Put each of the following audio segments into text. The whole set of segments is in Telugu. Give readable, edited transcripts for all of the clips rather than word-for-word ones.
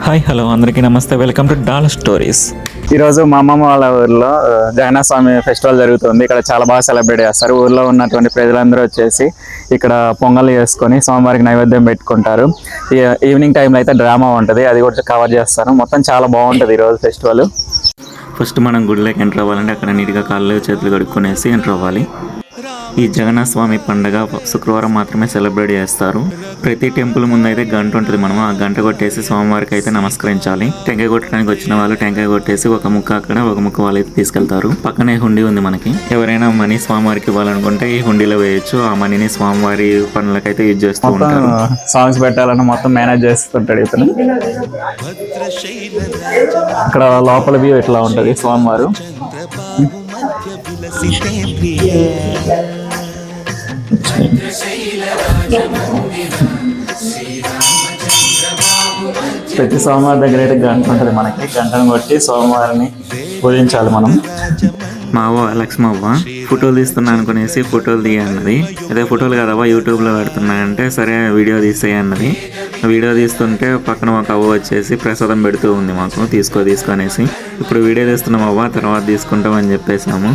హాయ్ హలో అందరికీ నమస్తే, వెల్కమ్ టు డాల్ స్టోరీస్. ఈరోజు మా అమ్మమ్మ వాళ్ళ ఊర్లో జగన్నాథస్వామి ఫెస్టివల్ జరుగుతుంది. ఇక్కడ చాలా బాగా సెలబ్రేట్ చేస్తారు. ఊర్లో ఉన్నటువంటి ప్రజలందరూ వచ్చేసి ఇక్కడ పొంగల్ చేసుకొని స్వామివారికి నైవేద్యం పెట్టుకుంటారు. ఈవినింగ్ టైంలో అయితే డ్రామా ఉంటుంది, అది కూడా కవర్ చేస్తాను. మొత్తం చాలా బాగుంటుంది ఈరోజు ఫెస్టివల్. ఫస్ట్ మనం గుడిలోకి ఎంటర్ అవ్వాలంటే అక్కడ నీట్గా కాళ్ళు చేతులు కడుక్కునేసి ఎంటర్ అవ్వాలి. ఈ జగన్నాథ స్వామి పండుగ శుక్రవారం మాత్రమే సెలబ్రేట్ చేస్తారు. ప్రతి టెంపుల్ ముందు అయితే గంట ఉంటుంది. మనం ఆ గంట కొట్టేసి స్వామివారికి అయితే నమస్కరించాలి. టెంకాయ కొట్టడానికి వచ్చిన వాళ్ళు టెంకాయ కొట్టేసి ఒక ముక్క అక్కడ ఒక ముక్క వాళ్ళు అయితే తీసుకెళ్తారు. పక్కనే హుండీ ఉంది మనకి. ఎవరైనా మనీ స్వామివారికి ఇవ్వాలనుకుంటే ఈ హుండీలో వేయచ్చు. ఆ మనీని స్వామివారి పనులకైతే యూజ్ చేస్తూ ఉంటారు. సాంగ్స్ పెట్టాలని మొత్తం మేనేజ్ చేస్తుంటాడు ఇతను. ఇక్కడ లోపల వ్యూ ఎట్లా ఉంటది స్వామివారు. ప్రతి సోమవారం దగ్గర అయితే గంట ఉంటుంది మనకి. గంటను కొట్టి సోమవారిని పూజించాలి మనం. మా అవ్వ లక్ష్మవ్వ ఫోటోలు తీస్తున్నా అనుకునేసి ఫోటోలు తీయన్నది. అదే ఫోటోలు కదవ్వ యూట్యూబ్లో పెడుతున్నా అంటే సరే వీడియో తీసేయి అన్నది. వీడియో తీస్తుంటే పక్కన ఒక అవ్వ వచ్చేసి ప్రసాదం పెడుతూ ఉంది మాకు, తీసుకొనేసి ఇప్పుడు వీడియో తీస్తున్నాం అవ్వ, తర్వాత తీసుకుంటాం అని చెప్పేసాము.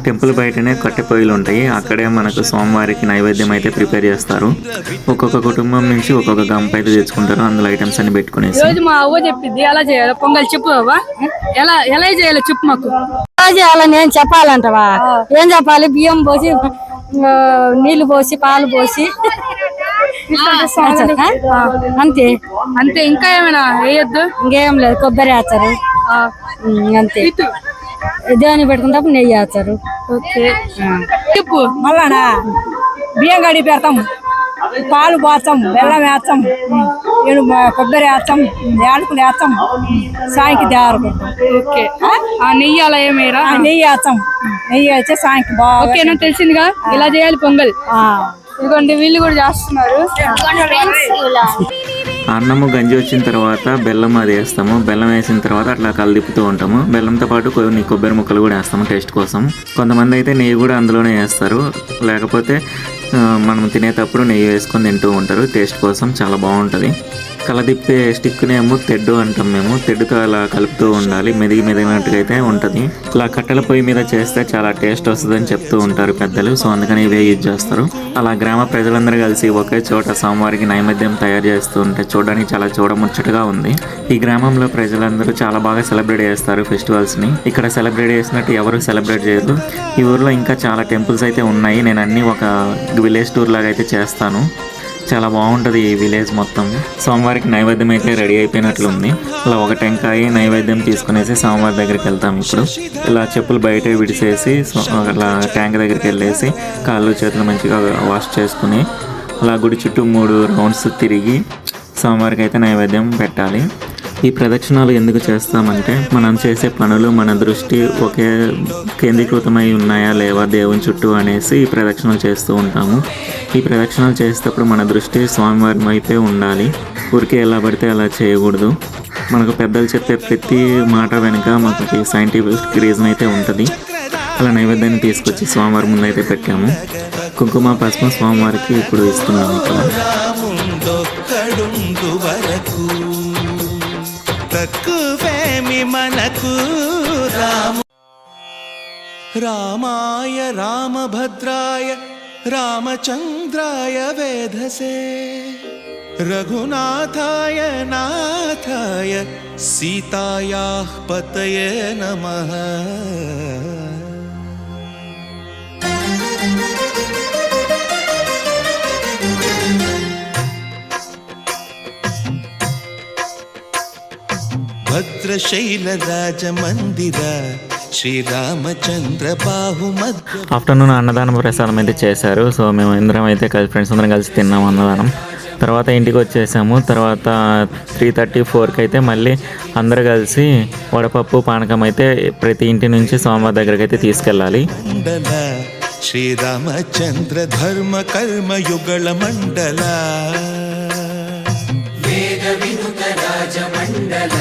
టెంపుల్ బయటనే కట్టె పొయ్యిలు ఉంటాయి. అక్కడే మనకు సోమవారికి నైవేద్యం అయితే ప్రిపేర్ చేస్తారు. ఒక్కొక్క కుటుంబం నుంచి ఒక్కొక్క గంప అయితే తెచ్చుకుంటారు. అందులో ఐటమ్స్ అన్ని పెట్టుకునేసి మా అవ్వ చెప్పింది ఎలా చేయాలి పొంగల్ చెప్పు అవ్వ, ఎలా చేయాలో చెప్పు మాకు. ఎలా చేయాలని ఏం చెప్పాలంటవా? ఏం చెప్పాలి? బియ్యం పోసి నీళ్లు పోసి పాలు పోసి అంతే అంతే, ఇంకా ఏమైనా వేయొద్దు? ఇంకేం లేదు. కొబ్బరి వేస్తారు అంతే. దేవుని పెట్టుకుంటే నెయ్యి వేస్తారు. ఓకే చెప్పు. మళ్ళానా బియ్యం కడిగి పెడతాం, పాలు పోస్తాం, బెల్లం వేస్తాం, కొబ్బరి వేస్తాం, యాలకులు వేస్తాం, సాయంకి దేవర పెడతాం. ఓకే, ఆ నెయ్యి అలా ఏమేరా? నెయ్యి వేస్తాం. నెయ్యి వేస్తే సాయంకి బాగా. ఓకేనా, తెలిసిందిగా ఇలా చేయాలి పొంగల్. ఇదిగోండి వీళ్ళు కూడా చేస్తున్నారు. అన్నము గంజి వచ్చిన తర్వాత బెల్లం అది వేస్తాము. బెల్లం వేసిన తర్వాత అట్లా కలిదిప్పుతూ ఉంటాము. బెల్లంతో పాటు కొన్ని కొబ్బరి ముక్కలు కూడా వేస్తాము టేస్ట్ కోసం. కొంతమంది అయితే నెయ్యి కూడా అందులోనే వేస్తారు. లేకపోతే మనం తినేటప్పుడు నెయ్యి వేసుకొని తింటూ ఉంటారు. టేస్ట్ కోసం చాలా బాగుంటుంది. కలదిప్పే స్టిక్నేమో తెడ్డు అంటాం మేము. తెడ్డుతో అలా కలుపుతూ ఉండాలి. మెదిగినట్టుగా అయితే ఉంటుంది. ఇలా కట్టెల పొయ్యి మీద చేస్తే చాలా టేస్ట్ వస్తుందని చెప్తూ ఉంటారు పెద్దలు. సో అందుకని ఇవే యూజ్ చేస్తారు. అలా గ్రామ ప్రజలందరూ కలిసి ఒకే చోట సోమవారికి నైవేద్యం తయారు చేస్తూ ఉంటే చూడడానికి చాలా చూడముచ్చటగా ఉంది. ఈ గ్రామంలో ప్రజలందరూ చాలా బాగా సెలబ్రేట్ చేస్తారు ఫెస్టివల్స్ని. ఇక్కడ సెలబ్రేట్ చేసినట్టు ఎవరు సెలబ్రేట్ చేయరు. ఈ ఊర్లో ఇంకా చాలా టెంపుల్స్ అయితే ఉన్నాయి. నేను అన్ని ఒక విలేజ్ టూర్ లాగా అయితే చేస్తాను. చాలా బాగుంటుంది ఈ విలేజ్ మొత్తం. సోమవారికి నైవేద్యం అయితే రెడీ అయిపోయినట్లుంది. అలా ఒక టెంకాయ నైవేద్యం తీసుకునేసి సోమవారి దగ్గరికి వెళ్తాం. ఇప్పుడు ఇలా చెప్పులు బయట విడిసేసి అలా ట్యాంక్ దగ్గరికి వెళ్ళేసి కాళ్ళు చేతులు మంచిగా వాష్ చేసుకుని అలా గుడి చుట్టూ 3 రౌండ్స్ తిరిగి సోమవారికి అయితే నైవేద్యం పెట్టాలి. ఈ ప్రదక్షిణాలు ఎందుకు చేస్తామంటే మనం చేసే పనులు మన దృష్టి ఒకే కేంద్రీకృతమై ఉన్నాయా లేవా దేవుని చుట్టూ అనేసి ఈ ప్రదక్షిణలు చేస్తూ ఉంటాము. ఈ ప్రదక్షిణలు చేసేటప్పుడు మన దృష్టి స్వామివారి వైపే ఉండాలి. ఊరికే ఎలా పడితే అలా చేయకూడదు. మనకు పెద్దలు చెప్పే ప్రతి మాట వెనుక మనకి సైంటిఫిక్ రీజన్ అయితే ఉంటుంది. అలా నైవేద్యాన్ని తీసుకొచ్చి స్వామివారి ముందు అయితే పెట్టాము. కుంకుమ పసుపు స్వామివారికి ఇప్పుడు ఇస్తున్నాము. ఇక్కడ మనకు రామాయ రామభద్రాయ రామచంద్రాయ వేధసే రఘునాథాయ నాథాయ సీతాయాః పతయే నమః. భద్రశైలరాజ మందిర శ్రీరామచంద్ర బాహు మధ్య. ఆఫ్టర్నూన్ అన్నదానం ప్రసాదం అయితే చేశారు. సో మేము అందరం అయితే ఫ్రెండ్స్ అందరం కలిసి తిన్నాము అన్నదానం. తర్వాత ఇంటికి వచ్చేసాము. తర్వాత 3:34కి అయితే మళ్ళీ అందరు కలిసి వడపప్పు పానకం అయితే ప్రతి ఇంటి నుంచి సోమవారి దగ్గరికి అయితే తీసుకెళ్ళాలి. శ్రీరామచంద్ర ధర్మ కర్మ యుగళ మండల వేద వినుత రాజ మండల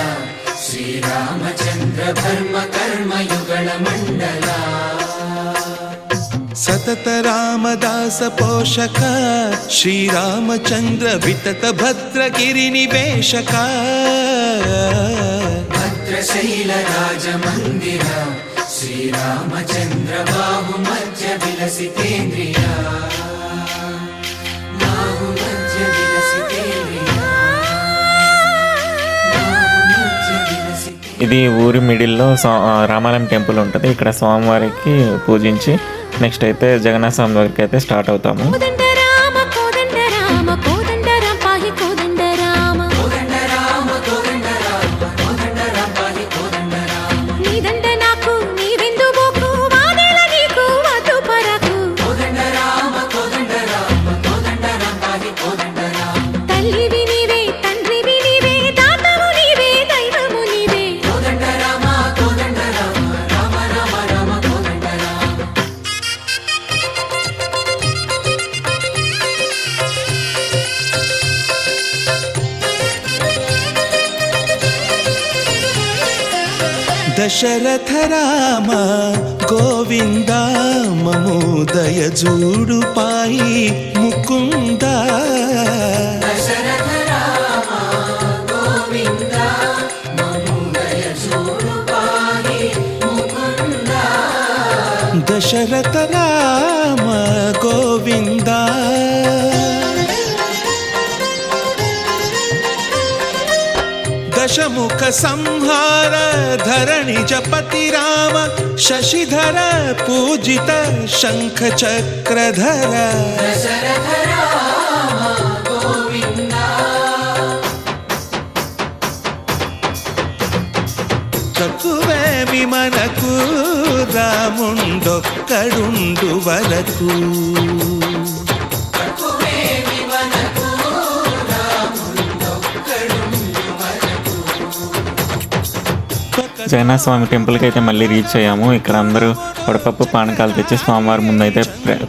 శ్రీరామచంద్ర ధర్మ కర్మ యుగళ మండల. సతత రామదాస పోషక శ్రీరామచంద్ర వితత భద్రగిరి నివేశక భద్రశైల రాజమందిర శ్రీరామచంద్ర బాహు మధ్య విలసితేంద్రియ బాహు మధ్య విలసితేంద్రియ ఇది ఊరి మిడిల్లో రామాలయం టెంపుల్ ఉంటుంది. ఇక్కడ స్వామివారికి పూజించి నెక్స్ట్ అయితే జగన్నాథ స్వామి దగ్గరికి అయితే స్టార్ట్ అవుతాము. దశరథ రామ గోవింద మమోదయ జూడు పాయి ముకుంద దశరథ రామ గోవింద మమోదయ జూడు పాయి ముకుంద దశరథ రామ గోవింద దశముఖ సంహార ధరణి జపతి రామ శశిధర పూజిత శంఖ చక్రధర దశరథ రామ గోవింద తక్కువేమి మనకు రాముండొక్కడుండు వరకు జగన్నాథ స్వామి టెంపుల్కి అయితే మళ్ళీ రీచ్ అయ్యాము. ఇక్కడ అందరూ వడపప్పు పానకాలు తెచ్చి స్వామివారి ముందు అయితే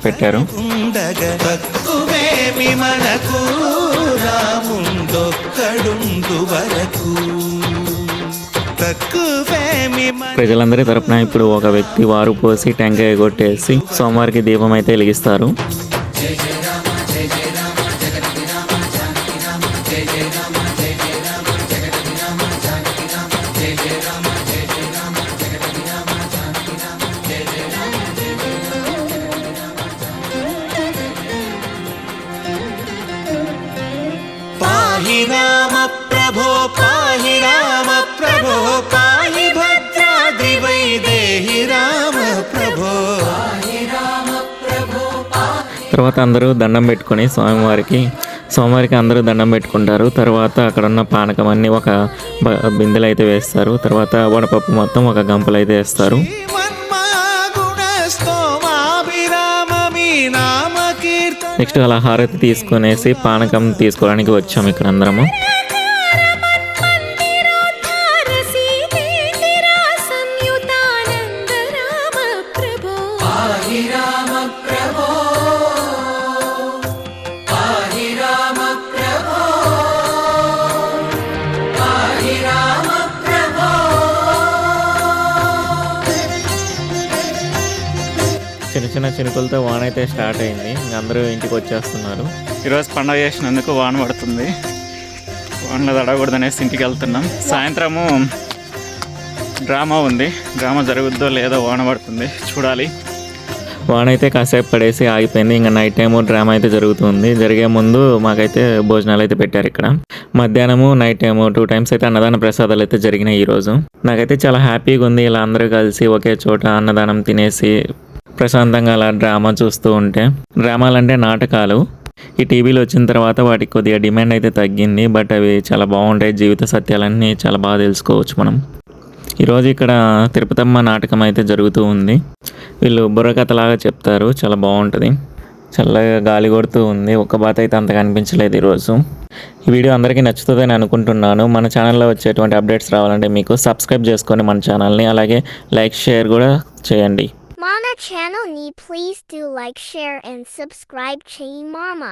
పెట్టారు. తక్కువేమి మనకు రాముండొక్కడుండు వరకు తక్కువేమి ప్రజలందరి తరపున ఇప్పుడు ఒక వ్యక్తి వారు పోసి టెంకాయ కొట్టేసి స్వామివారికి దీపం అయితే వెలిగిస్తారు. పాహి రామ ప్రభో పాహి రామ ప్రభో పాహి భద్రాద్రి వైదేహి రామ ప్రభో. తర్వాత అందరూ దండం పెట్టుకొని స్వామివారికి అందరూ దండం పెట్టుకుంటారు. తర్వాత అక్కడ ఉన్న పానకం అన్ని ఒక బిందెలు అయితే వేస్తారు. తర్వాత వడపప్పు మొత్తం ఒక గంపలు అయితే వేస్తారు. నెక్స్ట్ అలా హారతి తీసుకునేసి పానకం తీసుకోవడానికి వచ్చాము ఇక్కడ అందరము. చిన్న చిన్న చినుకులతో వాన అయితే స్టార్ట్ అయింది. అందరూ ఇంటికి వచ్చేస్తున్నారు. ఈరోజు పండుగ చేసినందుకు వాన పడుతుంది. వానలో తడకూడదనేసి ఇంటికి వెళ్తున్నాం. సాయంత్రము డ్రామా ఉంది. డ్రామా జరుగుద్దో లేదో వాన పడుతుంది, చూడాలి. వాన అయితే కాసేపు పడేసి ఆగిపోయింది. ఇంకా నైట్ టైము డ్రామా అయితే జరుగుతుంది. జరిగే ముందు మాకైతే భోజనాలు అయితే పెట్టారు ఇక్కడ. మధ్యాహ్నము నైట్ టైము 2 times అయితే అన్నదాన ప్రసాదాలు అయితే జరిగినాయి ఈరోజు. నాకైతే చాలా హ్యాపీగా ఉంది ఇలా అందరూ కలిసి ఒకే చోట అన్నదానం తినేసి ప్రశాంతంగా అలా డ్రామా చూస్తూ ఉంటే. డ్రామాలు అంటే నాటకాలు. ఈ టీవీలో వచ్చిన తర్వాత వాటికి కొద్దిగా డిమాండ్ అయితే తగ్గింది. బట్ అవి చాలా బాగుంటాయి. జీవిత సత్యాలన్నీ చాలా బాగా తెలుసుకోవచ్చు మనం. ఈరోజు ఇక్కడ తిరుపతమ్మ నాటకం అయితే జరుగుతూ ఉంది. వీళ్ళు బుర్రకథలాగా చెప్తారు. చాలా బాగుంటుంది. చల్లగా గాలి కొడుతూ ఉంది. ఒక్క బాత అయితే అంతగా అనిపించలేదు ఈరోజు. ఈ వీడియో అందరికీ నచ్చుతుందని అనుకుంటున్నాను. మన ఛానల్లో వచ్చేటువంటి అప్డేట్స్ రావాలంటే మీకు సబ్స్క్రైబ్ చేసుకొని మన ఛానల్ని, అలాగే లైక్ షేర్ కూడా చేయండి. Mama channel ni please do like, share and subscribe Chain Mama.